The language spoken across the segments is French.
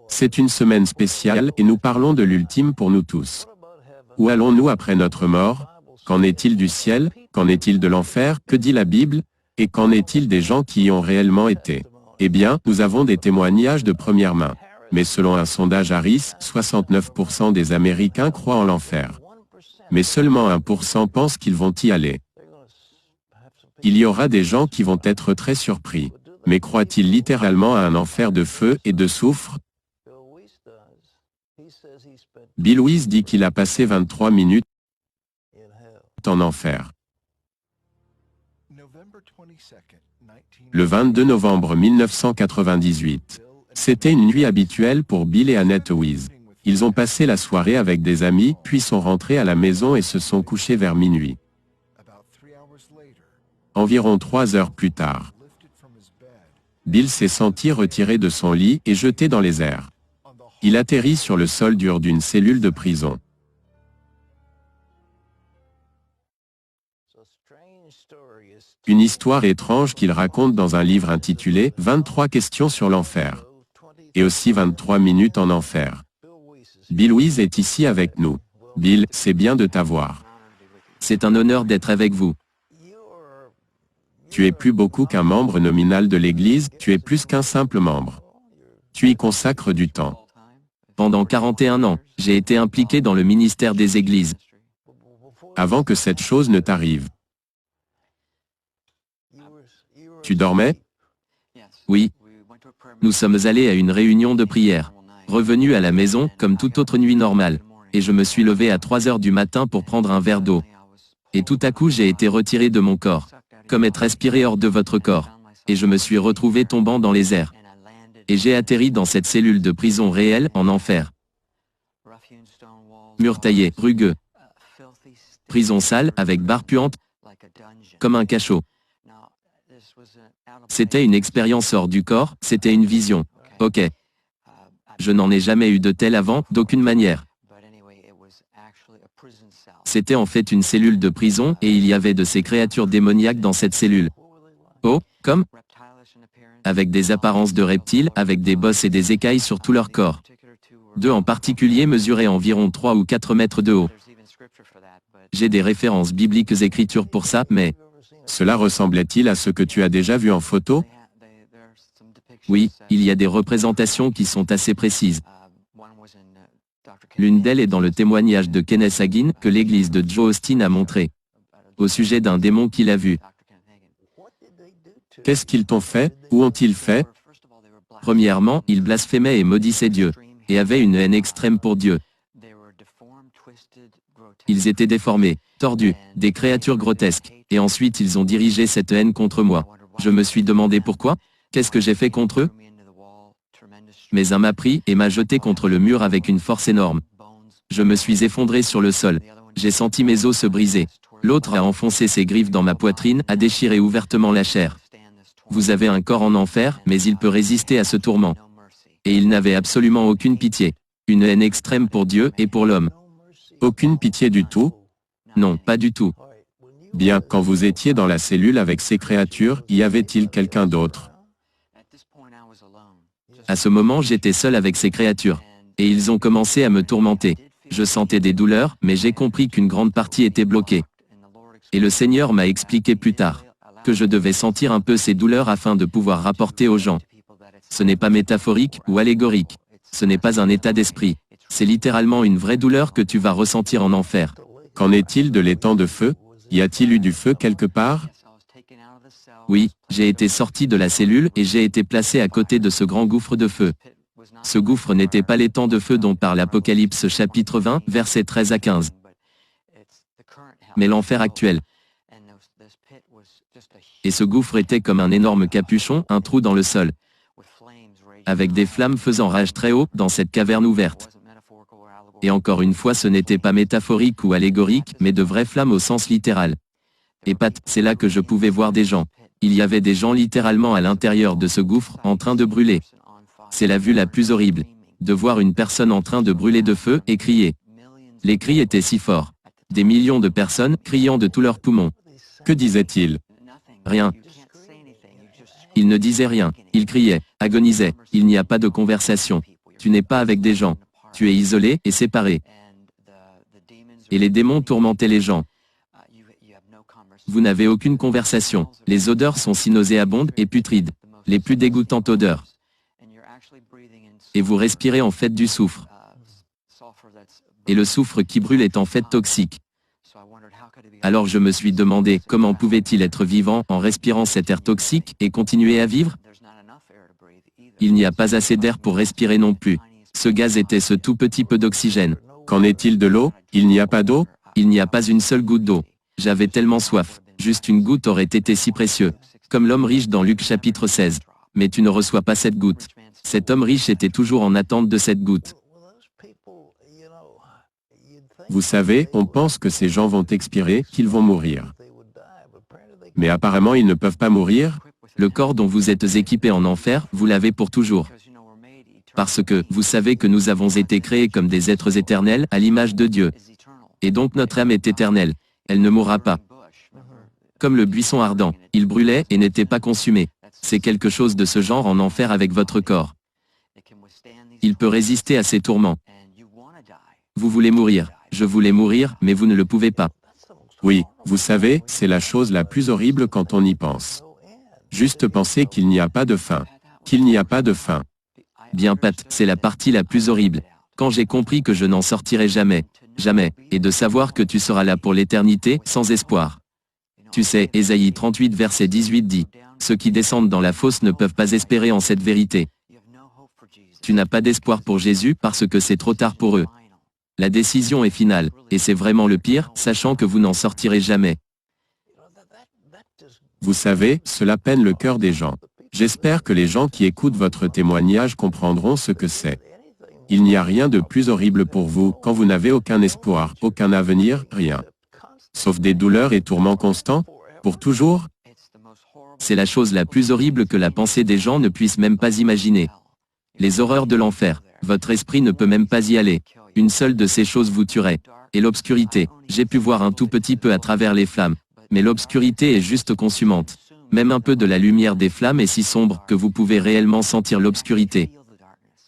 C'est une semaine spéciale et nous parlons de l'ultime pour nous tous. Où allons-nous après notre mort? Qu'en est-il du ciel? Qu'en est-il de l'enfer? Que dit la Bible? Et qu'en est-il des gens qui y ont réellement été? Eh bien, nous avons des témoignages de première main. Mais selon un sondage Harris, 69% des Américains croient en l'enfer. Mais seulement 1% pensent qu'ils vont y aller. Il y aura des gens qui vont être très surpris. Mais croient-ils littéralement à un enfer de feu et de soufre? Bill Wiese dit qu'il a passé 23 minutes en enfer. Le 22 novembre 1998. C'était une nuit habituelle pour Bill et Annette Wiese. Ils ont passé la soirée avec des amis, puis sont rentrés à la maison et se sont couchés vers minuit. Environ 3 heures plus tard, Bill s'est senti retiré de son lit et jeté dans les airs. Il atterrit sur le sol dur d'une cellule de prison. Une histoire étrange qu'il raconte dans un livre intitulé « 23 questions sur l'enfer » et aussi 23 minutes en enfer. Bill Wiese est ici avec nous. Bill, c'est bien de t'avoir. C'est un honneur d'être avec vous. Tu es plus beaucoup qu'un membre nominal de l'Église, tu es plus qu'un simple membre. Tu y consacres du temps. Pendant 41 ans, j'ai été impliqué dans le ministère des églises. Avant que cette chose ne t'arrive. Tu dormais? Oui. Nous sommes allés à une réunion de prière. Revenu à la maison, comme toute autre nuit normale. Et je me suis levé à 3 heures du matin pour prendre un verre d'eau. Et tout à coup j'ai été retiré de mon corps. Comme être aspiré hors de votre corps. Et je me suis retrouvé tombant dans les airs. Et j'ai atterri dans cette cellule de prison réelle, en enfer. Murs taillés, rugueux. Prison sale, avec barres puantes, comme un cachot. C'était une expérience hors du corps, c'était une vision. Ok. Je n'en ai jamais eu de telle avant, d'aucune manière. C'était en fait une cellule de prison, et il y avait de ces créatures démoniaques dans cette cellule. Oh, comme? Avec des apparences de reptiles, avec des bosses et des écailles sur tout leur corps. 2 en particulier mesuraient environ 3 ou 4 mètres de haut. J'ai des références bibliques écritures pour ça, mais... Cela ressemblait-il à ce que tu as déjà vu en photo? Oui, il y a des représentations qui sont assez précises. L'une d'elles est dans le témoignage de Kenneth Hagin que l'église de Joe Austin a montré. Au sujet d'un démon qu'il a vu. Qu'est-ce qu'ils t'ont fait? Où ont-ils fait? Premièrement, ils blasphémaient et maudissaient Dieu. Et avaient une haine extrême pour Dieu. Ils étaient déformés, tordus, des créatures grotesques. Et ensuite ils ont dirigé cette haine contre moi. Je me suis demandé pourquoi? Qu'est-ce que j'ai fait contre eux? Mais un m'a pris et m'a jeté contre le mur avec une force énorme. Je me suis effondré sur le sol. J'ai senti mes os se briser. L'autre a enfoncé ses griffes dans ma poitrine, a déchiré ouvertement la chair. Vous avez un corps en enfer, mais il peut résister à ce tourment. Et il n'avait absolument aucune pitié. Une haine extrême pour Dieu et pour l'homme. Aucune pitié du tout? Non, pas du tout. Bien, quand vous étiez dans la cellule avec ces créatures, y avait-il quelqu'un d'autre? À ce moment, j'étais seul avec ces créatures. Et ils ont commencé à me tourmenter. Je sentais des douleurs, mais j'ai compris qu'une grande partie était bloquée. Et le Seigneur m'a expliqué plus tard que je devais sentir un peu ces douleurs afin de pouvoir rapporter aux gens. Ce n'est pas métaphorique ou allégorique. Ce n'est pas un état d'esprit. C'est littéralement une vraie douleur que tu vas ressentir en enfer. Qu'en est-il de l'étang de feu? Y a-t-il eu du feu quelque part? Oui, j'ai été sorti de la cellule et j'ai été placé à côté de ce grand gouffre de feu. Ce gouffre n'était pas l'étang de feu dont parle Apocalypse chapitre 20, versets 13 à 15. Mais l'enfer actuel. Et ce gouffre était comme un énorme capuchon, un trou dans le sol. Avec des flammes faisant rage très haut, dans cette caverne ouverte. Et encore une fois, ce n'était pas métaphorique ou allégorique, mais de vraies flammes au sens littéral. Et Pat, c'est là que je pouvais voir des gens. Il y avait des gens littéralement à l'intérieur de ce gouffre, en train de brûler. C'est la vue la plus horrible. De voir une personne en train de brûler de feu et crier. Les cris étaient si forts. Des millions de personnes, criant de tous leurs poumons. Que disait-il? Rien. Ils ne disaient rien, ils criaient. agonisait. Il n'y a pas de conversation. Tu n'es pas avec des gens. Tu es isolé et séparé. Et les démons tourmentaient les gens. Vous n'avez aucune conversation. Les odeurs sont si nauséabondes et putrides. Les plus dégoûtantes odeurs. Et vous respirez en fait du soufre. Et le soufre qui brûle est en fait toxique. Alors je me suis demandé comment pouvait-il être vivant en respirant cet air toxique et continuer à vivre? Il n'y a pas assez d'air pour respirer non plus. Ce gaz était ce tout petit peu d'oxygène. Qu'en est-il de l'eau? Il n'y a pas d'eau? Il n'y a pas une seule goutte d'eau. J'avais tellement soif. Juste une goutte aurait été si précieux. Comme l'homme riche dans Luc chapitre 16. Mais tu ne reçois pas cette goutte. Cet homme riche était toujours en attente de cette goutte. Vous savez, on pense que ces gens vont expirer, qu'ils vont mourir. Mais apparemment ils ne peuvent pas mourir. Le corps dont vous êtes équipé en enfer, vous l'avez pour toujours. Parce que, vous savez que nous avons été créés comme des êtres éternels à l'image de Dieu. Et donc notre âme est éternelle. Elle ne mourra pas. Comme le buisson ardent, il brûlait et n'était pas consumé. C'est quelque chose de ce genre en enfer avec votre corps. Il peut résister à ces tourments. Vous voulez mourir. Je voulais mourir, mais vous ne le pouvez pas. Oui, vous savez, c'est la chose la plus horrible quand on y pense. Juste penser qu'il n'y a pas de fin. Qu'il n'y a pas de fin. Bien Pat, c'est la partie la plus horrible. Quand j'ai compris que je n'en sortirai jamais, jamais, et de savoir que tu seras là pour l'éternité, sans espoir. Tu sais, Ésaïe 38 verset 18 dit, « Ceux qui descendent dans la fosse ne peuvent pas espérer en cette vérité. » Tu n'as pas d'espoir pour Jésus parce que c'est trop tard pour eux. La décision est finale, et c'est vraiment le pire, sachant que vous n'en sortirez jamais. Vous savez, cela peine le cœur des gens. J'espère que les gens qui écoutent votre témoignage comprendront ce que c'est. Il n'y a rien de plus horrible pour vous quand vous n'avez aucun espoir, aucun avenir, rien. Sauf des douleurs et tourments constants, pour toujours. C'est la chose la plus horrible que la pensée des gens ne puisse même pas imaginer. Les horreurs de l'enfer, votre esprit ne peut même pas y aller. Une seule de ces choses vous tuerait. Et l'obscurité, j'ai pu voir un tout petit peu à travers les flammes. Mais l'obscurité est juste consumante. Même un peu de la lumière des flammes est si sombre que vous pouvez réellement sentir l'obscurité.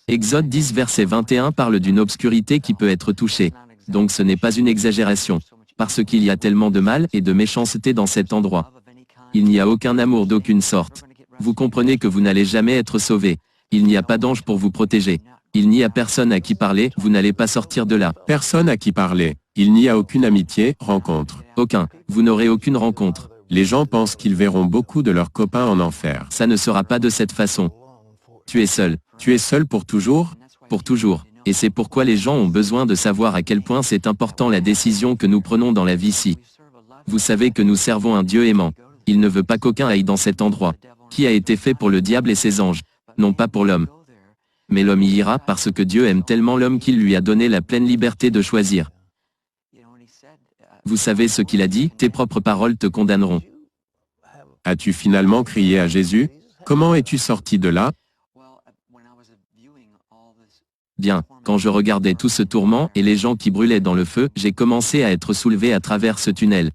Exode 10 verset 21 parle d'une obscurité qui peut être touchée. Donc ce n'est pas une exagération. Parce qu'il y a tellement de mal et de méchanceté dans cet endroit. Il n'y a aucun amour d'aucune sorte. Vous comprenez que vous n'allez jamais être sauvé. Il n'y a pas d'ange pour vous protéger. Il n'y a personne à qui parler, vous n'allez pas sortir de là. Personne à qui parler. Il n'y a aucune amitié, rencontre. Aucun. Vous n'aurez aucune rencontre. Les gens pensent qu'ils verront beaucoup de leurs copains en enfer. Ça ne sera pas de cette façon. Tu es seul. Tu es seul pour toujours? Pour toujours. Et c'est pourquoi les gens ont besoin de savoir à quel point c'est important la décision que nous prenons dans la vie-ci. Vous savez que nous servons un Dieu aimant. Il ne veut pas qu'aucun aille dans cet endroit, qui a été fait pour le diable et ses anges, non pas pour l'homme. Mais l'homme y ira parce que Dieu aime tellement l'homme qu'il lui a donné la pleine liberté de choisir. Vous savez ce qu'il a dit, tes propres paroles te condamneront. As-tu finalement crié à Jésus? Comment es-tu sorti de là? Bien, quand je regardais tout ce tourment et les gens qui brûlaient dans le feu, j'ai commencé à être soulevé à travers ce tunnel.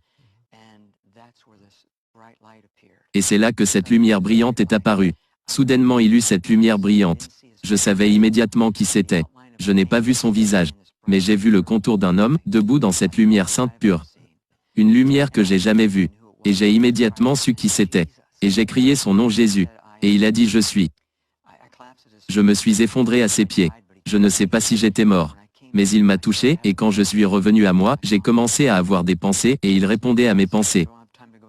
Et c'est là que cette lumière brillante est apparue. Soudainement il eut cette lumière brillante. Je savais immédiatement qui c'était. Je n'ai pas vu son visage. Mais j'ai vu le contour d'un homme, debout dans cette lumière sainte pure. Une lumière que j'ai jamais vue. Et j'ai immédiatement su qui c'était. Et j'ai crié son nom Jésus. Et il a dit je suis. Je me suis effondré à ses pieds. Je ne sais pas si j'étais mort. Mais il m'a touché, et quand je suis revenu à moi, j'ai commencé à avoir des pensées, et il répondait à mes pensées.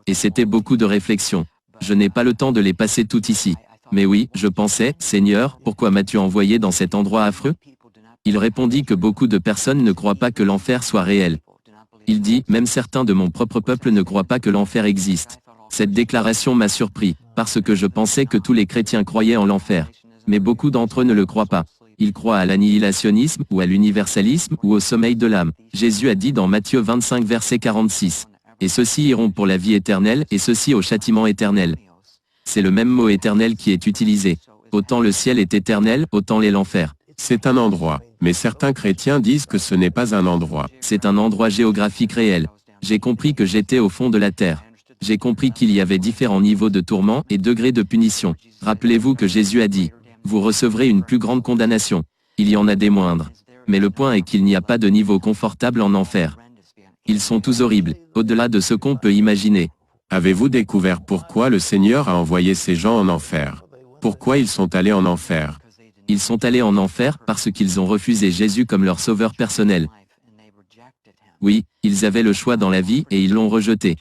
Et c'était beaucoup de réflexions. Je n'ai pas le temps de les passer toutes ici. Mais oui, je pensais, Seigneur, pourquoi m'as-tu envoyé dans cet endroit affreux? Il répondit que beaucoup de personnes ne croient pas que l'enfer soit réel. Il dit, même certains de mon propre peuple ne croient pas que l'enfer existe. Cette déclaration m'a surpris, parce que je pensais que tous les chrétiens croyaient en l'enfer. Mais beaucoup d'entre eux ne le croient pas. Ils croient à l'annihilationnisme, ou à l'universalisme, ou au sommeil de l'âme. Jésus a dit dans Matthieu 25 verset 46. Et ceux-ci iront pour la vie éternelle, et ceux-ci au châtiment éternel. C'est le même mot éternel qui est utilisé. Autant le ciel est éternel, autant l'est l'enfer. C'est un endroit, mais certains chrétiens disent que ce n'est pas un endroit. C'est un endroit géographique réel. J'ai compris que j'étais au fond de la terre. J'ai compris qu'il y avait différents niveaux de tourment et degrés de punition. Rappelez-vous que Jésus a dit, vous recevrez une plus grande condamnation. Il y en a des moindres. Mais le point est qu'il n'y a pas de niveau confortable en enfer. Ils sont tous horribles, au-delà de ce qu'on peut imaginer. Avez-vous découvert pourquoi le Seigneur a envoyé ces gens en enfer? Pourquoi ils sont allés en enfer? Ils sont allés en enfer parce qu'ils ont refusé Jésus comme leur sauveur personnel. Oui, ils avaient le choix dans la vie et ils l'ont rejeté.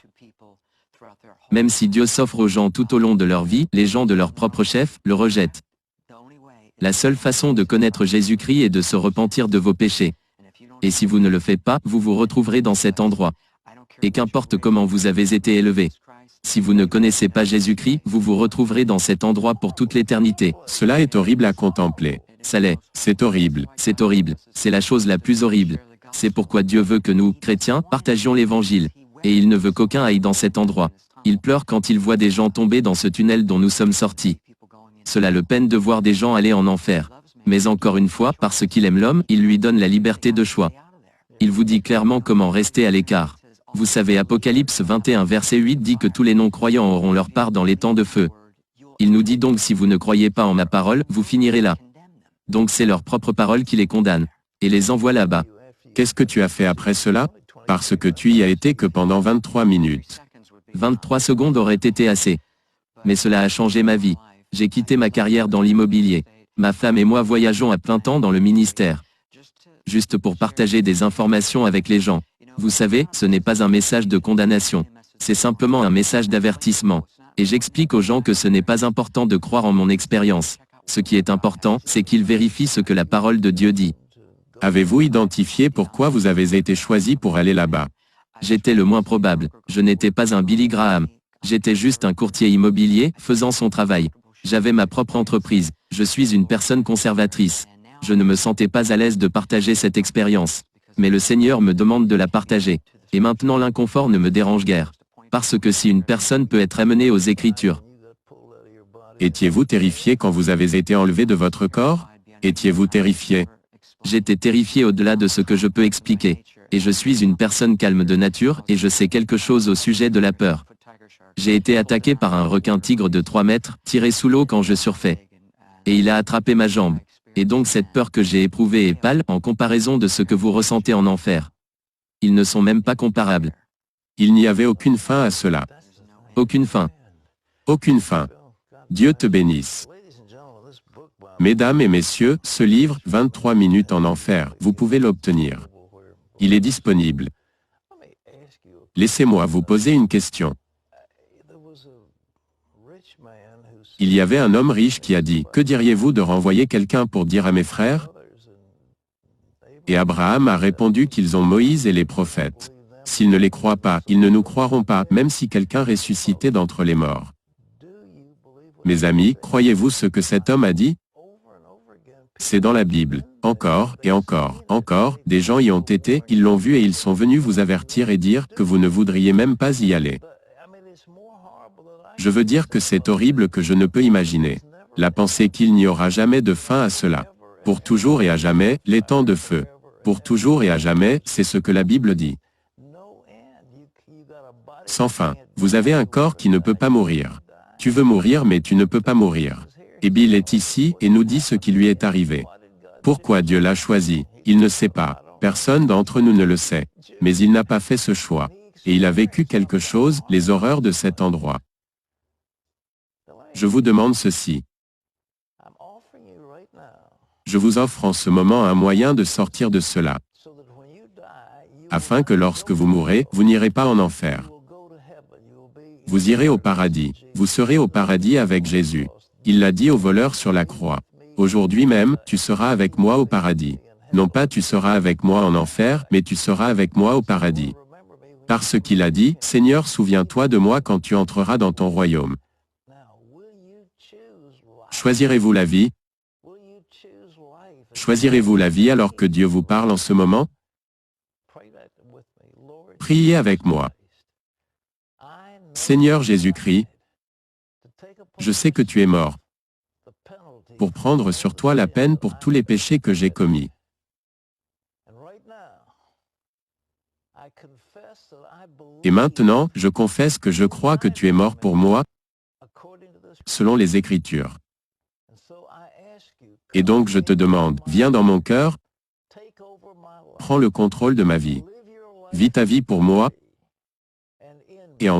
Même si Dieu s'offre aux gens tout au long de leur vie, les gens de leur propre chef le rejettent. La seule façon de connaître Jésus-Christ est de se repentir de vos péchés. Et si vous ne le faites pas, vous vous retrouverez dans cet endroit. Et qu'importe comment vous avez été élevé. Si vous ne connaissez pas Jésus-Christ, vous vous retrouverez dans cet endroit pour toute l'éternité. Cela est horrible à contempler. Ça l'est. C'est horrible. C'est horrible. C'est la chose la plus horrible. C'est pourquoi Dieu veut que nous, chrétiens, partagions l'évangile. Et il ne veut qu'aucun aille dans cet endroit. Il pleure quand il voit des gens tomber dans ce tunnel dont nous sommes sortis. Cela le peine de voir des gens aller en enfer. Mais encore une fois, parce qu'il aime l'homme, il lui donne la liberté de choix. Il vous dit clairement comment rester à l'écart. Vous savez, Apocalypse 21 verset 8 dit que tous les non-croyants auront leur part dans les temps de feu. Il nous dit donc si vous ne croyez pas en ma parole, vous finirez là. Donc c'est leur propre parole qui les condamne. Et les envoie là-bas. Qu'est-ce que tu as fait après cela? Parce que tu y as été que pendant 23 minutes. 23 secondes auraient été assez. Mais cela a changé ma vie. J'ai quitté ma carrière dans l'immobilier. Ma femme et moi voyageons à plein temps dans le ministère. Juste pour partager des informations avec les gens. Vous savez, ce n'est pas un message de condamnation. C'est simplement un message d'avertissement. Et j'explique aux gens que ce n'est pas important de croire en mon expérience. Ce qui est important, c'est qu'ils vérifient ce que la parole de Dieu dit. Avez-vous identifié pourquoi vous avez été choisi pour aller là-bas? J'étais le moins probable. Je n'étais pas un Billy Graham. J'étais juste un courtier immobilier, faisant son travail. J'avais ma propre entreprise. Je suis une personne conservatrice. Je ne me sentais pas à l'aise de partager cette expérience. Mais le Seigneur me demande de la partager. Et maintenant l'inconfort ne me dérange guère. Parce que si une personne peut être amenée aux Écritures. Étiez-vous terrifié quand vous avez été enlevé de votre corps? Étiez-vous terrifié? J'étais terrifié au-delà de ce que je peux expliquer. Et je suis une personne calme de nature et je sais quelque chose au sujet de la peur. J'ai été attaqué par un requin-tigre de 3 mètres, tiré sous l'eau quand je surfais. Et il a attrapé ma jambe. Et donc cette peur que j'ai éprouvée est pâle en comparaison de ce que vous ressentez en enfer. Ils ne sont même pas comparables. Il n'y avait aucune fin à cela. Aucune fin. Aucune fin. Dieu te bénisse. Mesdames et messieurs, ce livre, 23 minutes en enfer, vous pouvez l'obtenir. Il est disponible. Laissez-moi vous poser une question. Il y avait un homme riche qui a dit, « Que diriez-vous de renvoyer quelqu'un pour dire à mes frères ?» Et Abraham a répondu qu'ils ont Moïse et les prophètes. S'ils ne les croient pas, ils ne nous croiront pas, même si quelqu'un ressuscitait d'entre les morts. Mes amis, croyez-vous ce que cet homme a dit? C'est dans la Bible. Encore, et encore, encore, des gens y ont été, ils l'ont vu et ils sont venus vous avertir et dire que vous ne voudriez même pas y aller. Je veux dire que c'est horrible que je ne peux imaginer. La pensée qu'il n'y aura jamais de fin à cela. Pour toujours et à jamais, les temps de feu. Pour toujours et à jamais, c'est ce que la Bible dit. Sans fin. Vous avez un corps qui ne peut pas mourir. Tu veux mourir mais tu ne peux pas mourir. Et Bill est ici et nous dit ce qui lui est arrivé. Pourquoi Dieu l'a choisi? Il ne sait pas. Personne d'entre nous ne le sait. Mais il n'a pas fait ce choix. Et il a vécu quelque chose, les horreurs de cet endroit. Je vous demande ceci. Je vous offre en ce moment un moyen de sortir de cela. Afin que lorsque vous mourrez, vous n'irez pas en enfer. Vous irez au paradis. Vous serez au paradis avec Jésus. Il l'a dit au voleur sur la croix. Aujourd'hui même, tu seras avec moi au paradis. Non pas tu seras avec moi en enfer, mais tu seras avec moi au paradis. Parce qu'il a dit, Seigneur, souviens-toi de moi quand tu entreras dans ton royaume. Choisirez-vous la vie? Choisirez-vous la vie alors que Dieu vous parle en ce moment? Priez avec moi. Seigneur Jésus-Christ, je sais que tu es mort pour prendre sur toi la peine pour tous les péchés que j'ai commis. Et maintenant, je confesse que je crois que tu es mort pour moi, selon les Écritures. Et donc je te demande, viens dans mon cœur, prends le contrôle de ma vie. Vis ta vie pour moi et en